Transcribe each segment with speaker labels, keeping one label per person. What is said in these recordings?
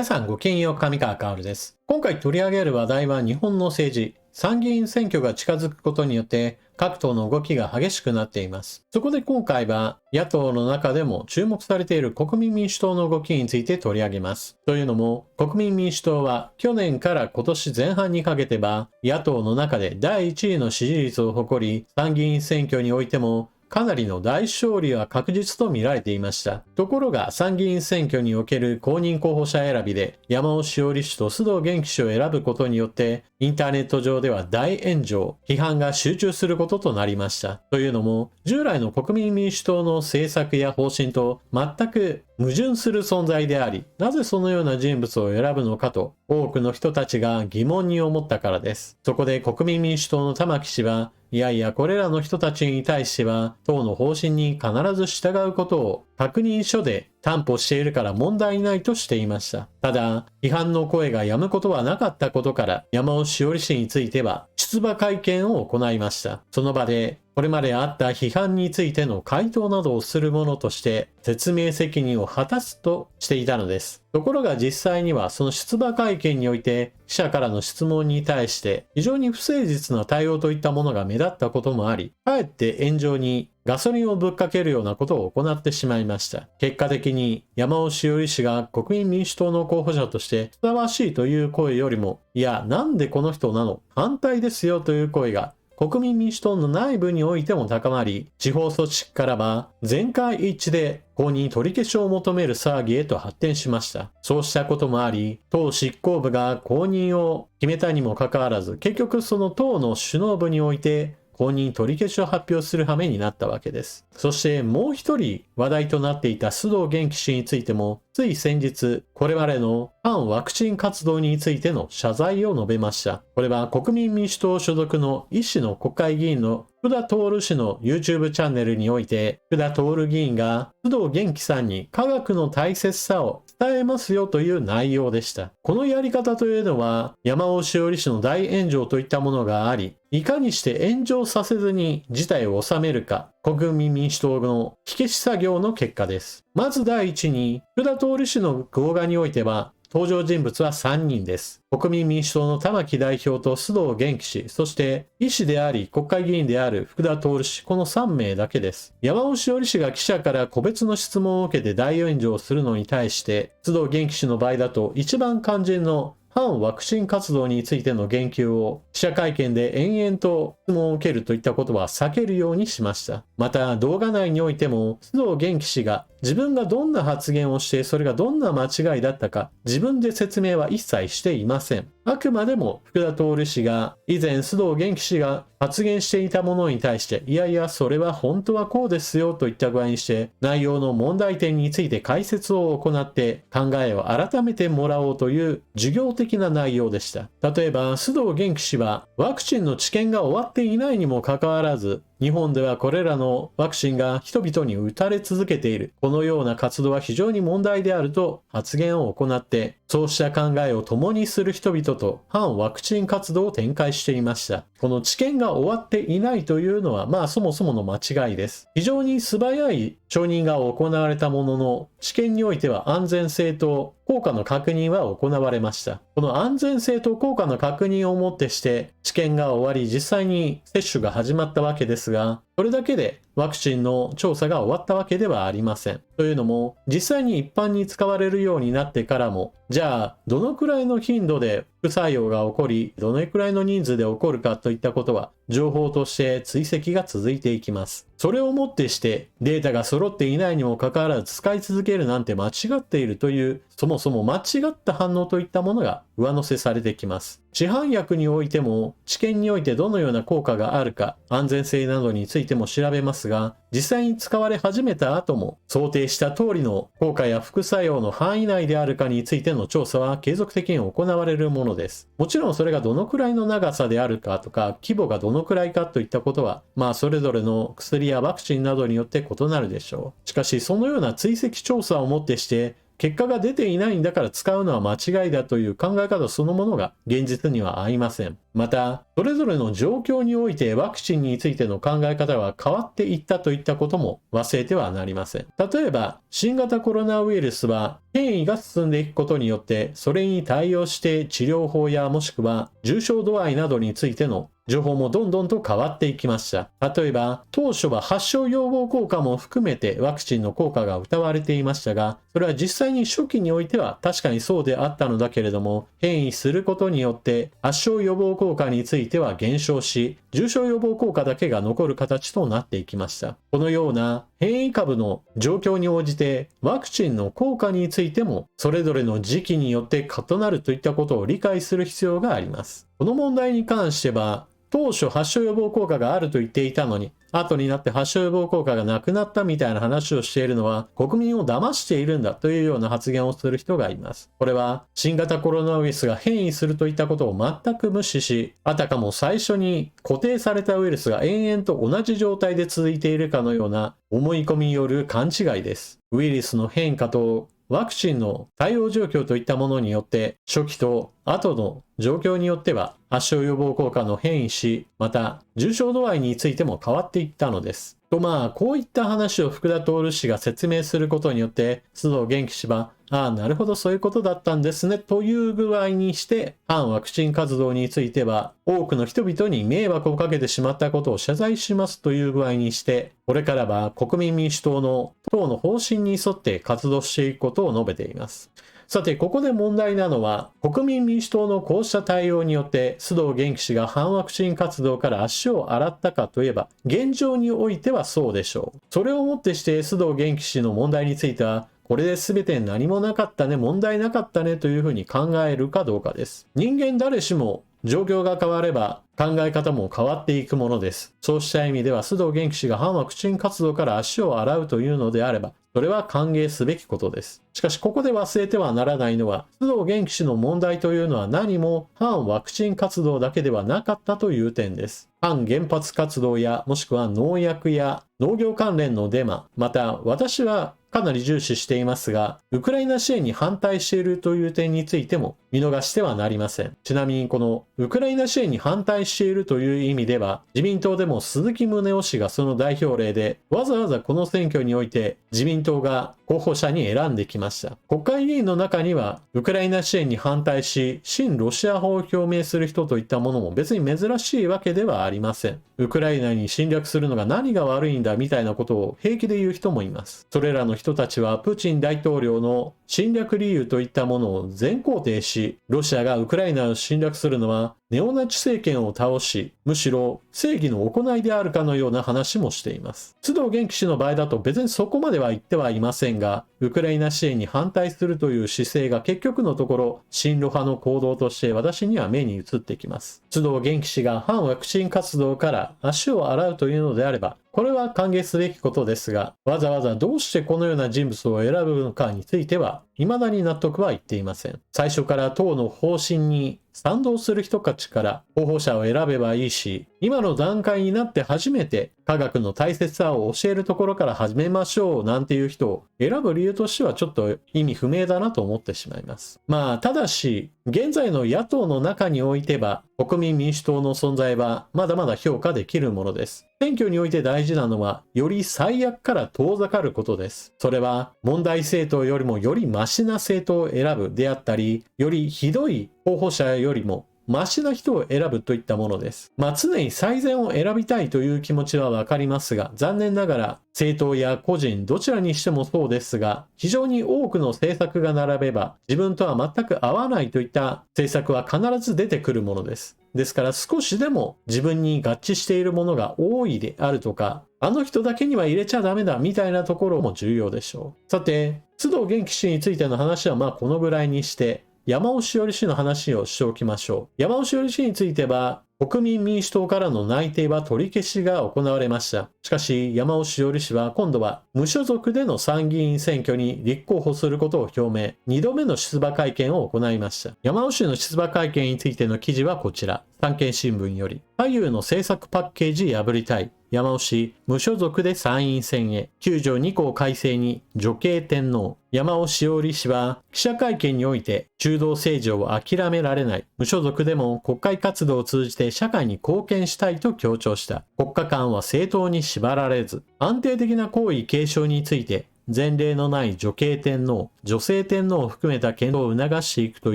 Speaker 1: 皆さんごきげんよう、上川薫です。今回取り上げる話題は日本の政治。参議院選挙が近づくことによって各党の動きが激しくなっています。そこで今回は野党の中でも注目されている国民民主党の動きについて取り上げます。というのも国民民主党は去年から今年前半にかけては野党の中で第1位の支持率を誇り、参議院選挙においてもかなりの大勝利は確実と見られていました。ところが参議院選挙における公認候補者選びで山尾志織氏と須藤元気氏を選ぶことによってインターネット上では大炎上、批判が集中することとなりました。というのも従来の国民民主党の政策や方針と全く矛盾する存在であり、なぜそのような人物を選ぶのかと多くの人たちが疑問に思ったからです。そこで国民民主党の玉木氏はいやいやこれらの人たちに対しては党の方針に必ず従うことを確認書で担保しているから問題ないとしていました。ただ、批判の声が止むことはなかったことから山尾志織氏については出馬会見を行いました。その場でこれまであった批判についての回答などをする者として説明責任を果たすとしていたのです。ところが実際にはその出馬会見において記者からの質問に対して非常に不誠実な対応といったものが目立ったこともあり、かえって炎上にガソリンをぶっかけるようなことを行ってしまいました。結果的に山尾志織氏が国民民主党の候補者としてふさわしいという声よりも、いや、なんでこの人なの？反対ですよという声が国民民主党の内部においても高まり、地方組織からは全会一致で公認取り消しを求める騒ぎへと発展しました。そうしたこともあり、党執行部が公認を決めたにもかかわらず、結局その党の首脳部において公認取り消しを発表する羽目になったわけです。そしてもう一人話題となっていた須藤元気氏についても、つい先日、これまでの反ワクチン活動についての謝罪を述べました。これは国民民主党所属の医師の国会議員の福田徹氏の YouTube チャンネルにおいて、福田徹議員が須藤元気さんに科学の大切さを伝えますよという内容でした。このやり方というのは山尾志織氏の大炎上といったものがあり、いかにして炎上させずに事態を収めるか、国民民主党の火消し作業の結果です。まず第一に、福田徹氏の動画においては、登場人物は3人です。国民民主党の玉木代表と須藤元気氏、そして医師であり国会議員である福田徹氏、この3名だけです。山尾志織氏が記者から個別の質問を受けて大炎上するのに対して、須藤元気氏の場合だと一番肝心の反ワクチン活動についての言及を記者会見で延々と質問を受けるといったことは避けるようにしました。また動画内においても須藤元気氏が自分がどんな発言をしてそれがどんな間違いだったか自分で説明は一切していません。あくまでも福田徹氏が以前須藤元気氏が発言していたものに対していやいやそれは本当はこうですよといった具合にして内容の問題点について解説を行って考えを改めてもらおうという授業的な内容でした。例えば須藤元気氏はワクチンの治験が終わっていないにもかかわらず日本ではこれらのワクチンが人々に打たれ続けている。このような活動は非常に問題であると発言を行って、そうした考えを共にする人々と反ワクチン活動を展開していました。この治験が終わっていないというのはそもそもの間違いです。非常に素早い承認が行われたものの、治験においては安全性と効果の確認は行われました。この安全性と効果の確認をもってして治験が終わり実際に接種が始まったわけですが、それだけでワクチンの調査が終わったわけではありません。というのも実際に一般に使われるようになってからも、じゃあどのくらいの頻度で副作用が起こりどのくらいの人数で起こるかといったことは情報として追跡が続いていきます。それをもってしてデータが揃っていないにもかかわらず使い続けるなんて間違っているというそもそも間違った反応といったものが上乗せされてきます。市販薬においても治験においてどのような効果があるか安全性などについても調べますが、実際に使われ始めた後も想定した通りの効果や副作用の範囲内であるかについての調査は継続的に行われるものです。もちろんそれがどのくらいの長さであるかとか規模がどのくらいかといったことはそれぞれの薬やワクチンなどによって異なるでしょう。しかしそのような追跡調査をもってして結果が出ていないんだから使うのは間違いだという考え方そのものが現実には合いません。また、それぞれの状況においてワクチンについての考え方は変わっていったといったことも忘れてはなりません。例えば、新型コロナウイルスは変異が進んでいくことによって、それに対応して治療法やもしくは重症度合いなどについての情報もどんどんと変わっていきました。例えば、当初は発症予防効果も含めてワクチンの効果が謳われていましたが、それは実際に初期においては確かにそうであったのだけれども、変異することによって発症予防効果については減少し、重症予防効果だけが残る形となっていきました。このような変異株の状況に応じてワクチンの効果についてもそれぞれの時期によって異なるといったことを理解する必要があります。この問題に関しては、当初発症予防効果があると言っていたのに、後になって発症予防効果がなくなったみたいな話をしているのは国民を騙しているんだというような発言をする人がいます。これは新型コロナウイルスが変異するといったことを全く無視し、あたかも最初に固定されたウイルスが延々と同じ状態で続いているかのような思い込みによる勘違いです。ウイルスの変化とワクチンの対応状況といったものによって初期と後の状況によっては発症予防効果の変異し、また重症度合いについても変わっていったのです。こういった話を福田徹氏が説明することによって須藤元気氏はなるほどそういうことだったんですねという具合にして反ワクチン活動については多くの人々に迷惑をかけてしまったことを謝罪しますという具合にしてこれからは国民民主党の党の方針に沿って活動していくことを述べています。さて、ここで問題なのは、国民民主党のこうした対応によって、須藤元気氏が反ワクチン活動から足を洗ったかといえば、現状においてはそうでしょう。それをもってして須藤元気氏の問題については、これで全て何もなかったね、問題なかったねというふうに考えるかどうかです。人間誰しも状況が変われば考え方も変わっていくものです。そうした意味では須藤元気氏が反ワクチン活動から足を洗うというのであれば、それは歓迎すべきことです。しかしここで忘れてはならないのは、須藤元気氏の問題というのは何も反ワクチン活動だけではなかったという点です。反原発活動やもしくは農薬や農業関連のデマ、また私はかなり重視していますが、ウクライナ支援に反対しているという点についても見逃してはなりません。ちなみにこのウクライナ支援に反対しているという意味では、自民党でも鈴木宗男氏がその代表例で、わざわざこの選挙において自民党が候補者に選んできました。国会議員の中には、ウクライナ支援に反対し、親ロシア派を表明する人といったものも別に珍しいわけではありません。ウクライナに侵略するのが何が悪いんだみたいなことを平気で言う人もいます。それらの人たちはプーチン大統領の侵略理由といったものを全肯定し、ロシアがウクライナを侵略するのはネオナチ政権を倒し、むしろ正義の行いであるかのような話もしています。須藤元気氏の場合だと別にそこまでは言ってはいませんが、ウクライナ支援に反対するという姿勢が結局のところ、親ロ派の行動として私には目に映ってきます。須藤元気氏が反ワクチン活動から足を洗うというのであれば、これは歓迎すべきことですが、わざわざどうしてこのような人物を選ぶのかについては、未だに納得はいっていません。最初から党の方針に賛同する人たちから候補者を選べばいいし、今の段階になって初めて科学の大切さを教えるところから始めましょうなんていう人を選ぶ理由としてはちょっと意味不明だなと思ってしまいます。ただし、現在の野党の中においては、国民民主党の存在はまだまだ評価できるものです。選挙において大事なのは、より最悪から遠ざかることです。それは、問題政党よりもよりマシな政党を選ぶであったり、よりひどい候補者よりもマシな人を選ぶといったものです。常に最善を選びたいという気持ちはわかりますが、残念ながら政党や個人どちらにしてもそうですが、非常に多くの政策が並べば自分とは全く合わないといった政策は必ず出てくるものです。ですから少しでも自分に合致しているものが多いであるとか、あの人だけには入れちゃダメだみたいなところも重要でしょう。さて、須藤元気氏についての話はこのぐらいにして、山尾志織氏の話をしておきましょう。山尾志織氏については、国民民主党からの内定は取り消しが行われました。しかし、山尾志織氏は今度は無所属での参議院選挙に立候補することを表明、2度目の出馬会見を行いました。山尾氏の出馬会見についての記事はこちら。産経新聞より、左右の政策パッケージ破りたい。山尾氏、無所属で参院選へ。9条2項改正に女系天皇。山尾志織氏は記者会見において、中道政治を諦められない。無所属でも国会活動を通じて社会に貢献したいと強調した。国家間は政党に縛られず、安定的な皇位継承について、前例のない女系天皇、女性天皇を含めた検討を促していくと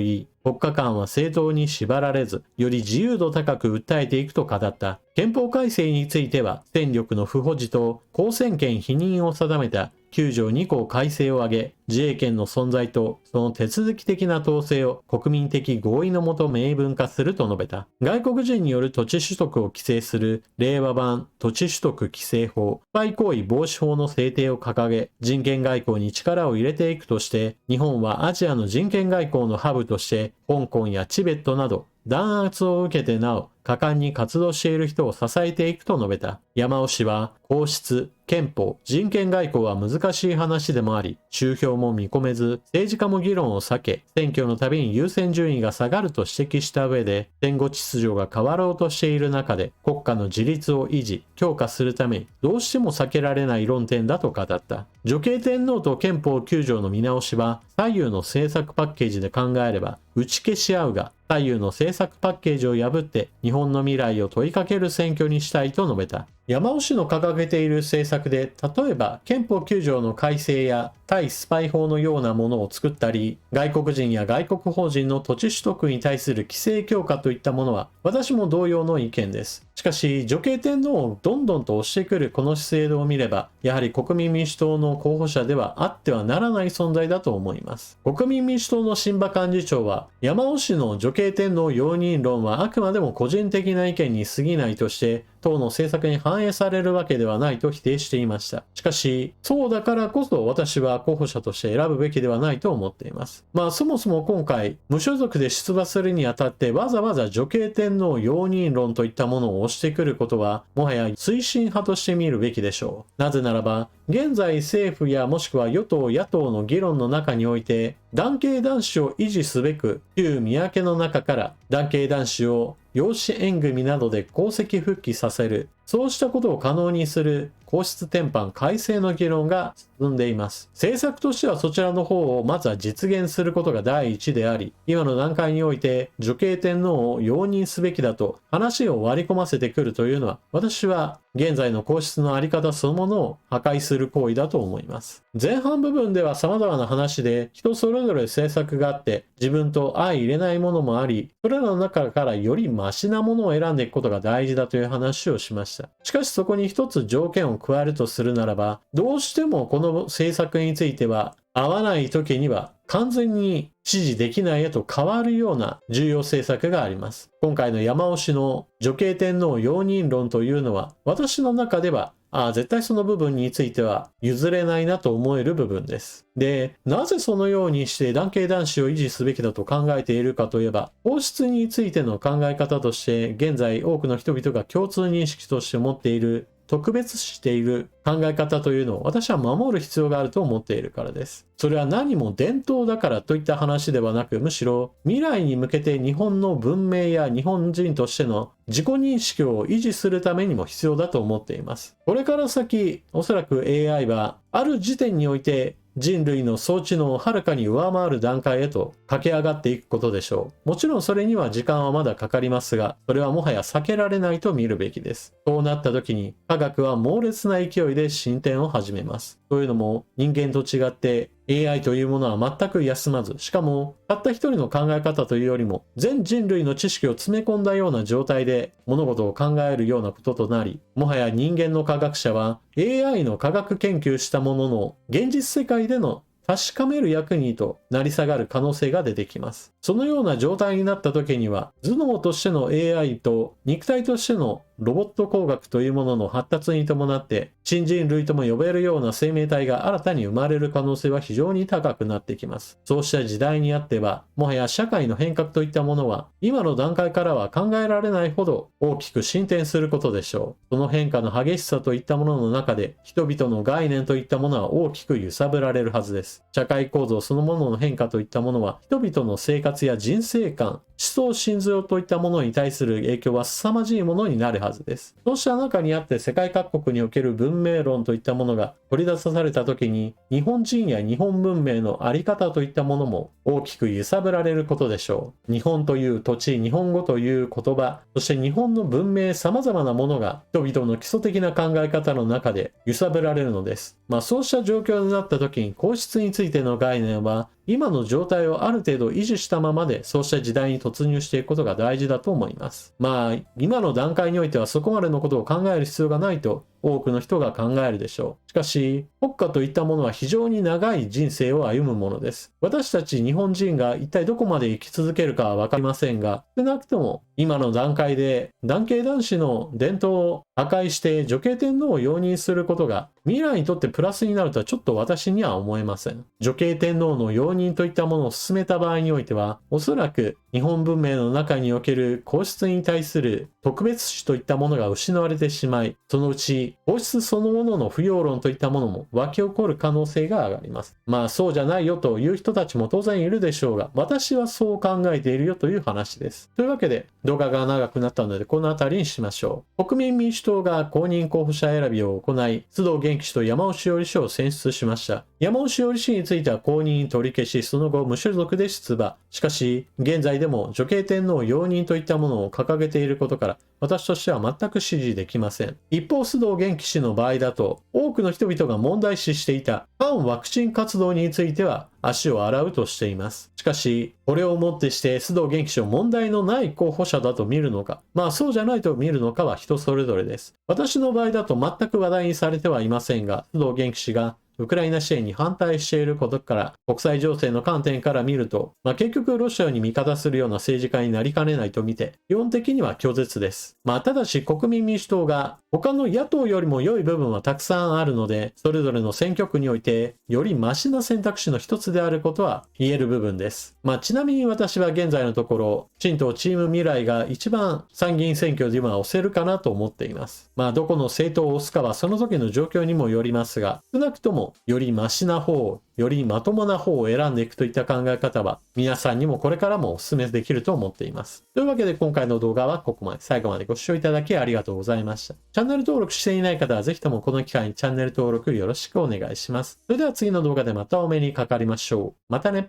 Speaker 1: いい、国家間は政党に縛られず、より自由度高く訴えていくと語った。憲法改正については、戦力の不保持と公選権否認を定めた9条2項改正を挙げ、自衛権の存在とその手続き的な統制を国民的合意のもと明文化すると述べた。外国人による土地取得を規制する令和版土地取得規制法、スパイ行為防止法の制定を掲げ、人権外交に力を入れていくとして、日本はアジアの人権外交のハブとして、香港やチベットなど弾圧を受けてなお果敢に活動している人を支えていくと述べた。山尾氏は皇室、憲法、人権外交は難しい話でもあり、集票も見込めず、政治家も議論を避け、選挙のたびに優先順位が下がると指摘した上で、戦後秩序が変わろうとしている中で、国家の自立を維持、強化するために、どうしても避けられない論点だと語った。女系天皇と憲法9条の見直しは、左右の政策パッケージで考えれば、打ち消し合うが、左右の政策パッケージを破って日本の未来を問いかける選挙にしたいと述べた。山尾氏の掲げている政策で、例えば憲法9条の改正や対スパイ法のようなものを作ったり、外国人や外国法人の土地取得に対する規制強化といったものは、私も同様の意見です。しかし、女系天皇をどんどんと押してくるこの姿勢を見れば、やはり国民民主党の候補者ではあってはならない存在だと思います。国民民主党の新馬幹事長は、山尾氏の女系天皇容認論はあくまでも個人的な意見に過ぎないとして、党の政策に反映されるわけではないと否定していました。しかし、そうだからこそ私は候補者として選ぶべきではないと思っています。そもそも今回、無所属で出馬するにあたってわざわざ女系天皇容認論といったものを押してくることは、もはや推進派として見るべきでしょう。なぜならば、現在政府やもしくは与党野党の議論の中において、男系男子を維持すべく旧宮家の中から男系男子を養子縁組などで皇籍復帰させる、そうしたことを可能にする皇室典範改正の議論が進んでいます。政策としてはそちらの方をまずは実現することが第一であり、今の段階において女系天皇を容認すべきだと話を割り込ませてくるというのは、私は現在の皇室の在り方そのものを破壊する行為だと思います。前半部分では様々な話で人それぞれ政策があって自分と相入れないものもあり、それらの中からよりマシなものを選んでいくことが大事だという話をしました。しかしそこに一つ条件を加えるとするならば、どうしてもこの政策については合わない時には完全に支持できないへと変わるような重要政策があります。今回の山尾氏の女系天皇容認論というのは、私の中では絶対その部分については譲れないなと思える部分です。で、なぜそのようにして男系男子を維持すべきだと考えているかといえば、皇室についての考え方として、現在多くの人々が共通認識として持っている特別視している考え方というのを私は守る必要があると思っているからです。それは何も伝統だからといった話ではなく、むしろ未来に向けて日本の文明や日本人としての自己認識を維持するためにも必要だと思っています。これから先、おそらく AI はある時点において人類の総知能をはるかに上回る段階へと駆け上がっていくことでしょう。もちろんそれには時間はまだかかりますが、それはもはや避けられないと見るべきです。そうなった時に科学は猛烈な勢いで進展を始めます。というのも人間と違って AI というものは全く休まず、しかもたった一人の考え方というよりも全人類の知識を詰め込んだような状態で物事を考えるようなこととなり、もはや人間の科学者は AI の科学研究したものの現実世界での確かめる役にとなり下がる可能性が出てきます。そのような状態になった時には、頭脳としての AI と肉体としてのロボット工学というものの発達に伴って、新人類とも呼べるような生命体が新たに生まれる可能性は非常に高くなってきます。そうした時代にあっては、もはや社会の変革といったものは、今の段階からは考えられないほど大きく進展することでしょう。その変化の激しさといったものの中で、人々の概念といったものは大きく揺さぶられるはずです。社会構造そのものの変化といったものは、人々の生活や人生観、想信条といったものに対する影響は凄まじいものになるはずです。そうした中にあって世界各国における文明論といったものが取り出された時に、日本人や日本文明のあり方といったものも大きく揺さぶられることでしょう。日本という土地、日本語という言葉、そして日本の文明様々なものが人々の基礎的な考え方の中で揺さぶられるのです。そうした状況になった時に皇室についての概念は今の状態をある程度維持したままでそうした時代に突入していくことが大事だと思います。今の段階においてはそこまでのことを考える必要がないと多くの人が考えるでしょう。しかし、国家といったものは非常に長い人生を歩むものです。私たち日本人が一体どこまで生き続けるかはわかりませんが、少なくとも今の段階で男系男子の伝統を破壊して女系天皇を容認することが未来にとってプラスになるとはちょっと私には思えません。女系天皇の容認といったものを進めた場合においては、おそらく日本文明の中における皇室に対する特別視といったものが失われてしまい、そのうち皇室そのものの不要論といったものも湧き起こる可能性が上がります。そうじゃないよという人たちも当然いるでしょうが、私はそう考えているよという話です。というわけで動画が長くなったのでこの辺りにしましょう。国民民主党が公認候補者選びを行い、須藤元気氏と山尾志織氏を選出しました。山尾志織氏については公認取り消し、その後無所属で出馬。しかし、現在でも女系天皇容認といったものを掲げていることから、私としては全く支持できません。一方、須藤元気氏の場合だと、多くの人々が問題視していた反ワクチン活動については足を洗うとしています。しかし、これをもってして須藤元気氏を問題のない候補者だと見るのか、そうじゃないと見るのかは人それぞれです。私の場合だと全く話題にされてはいませんが、須藤元気氏がウクライナ支援に反対していることから、国際情勢の観点から見ると、結局ロシアに味方するような政治家になりかねないと見て、基本的には拒絶です。ただし国民民主党が他の野党よりも良い部分はたくさんあるので、それぞれの選挙区においてよりマシな選択肢の一つであることは言える部分です。ちなみに私は現在のところ、新党チーム未来が一番参議院選挙では押せるかなと思っています。どこの政党を押すかはその時の状況にもよりますが、少なくともよりマシな方、よりまともな方を選んでいくといった考え方は皆さんにもこれからもお勧めできると思っています。というわけで今回の動画はここまで。最後までご視聴いただきありがとうございました。チャンネル登録していない方はぜひともこの機会にチャンネル登録よろしくお願いします。それでは次の動画でまたお目にかかりましょう。またね。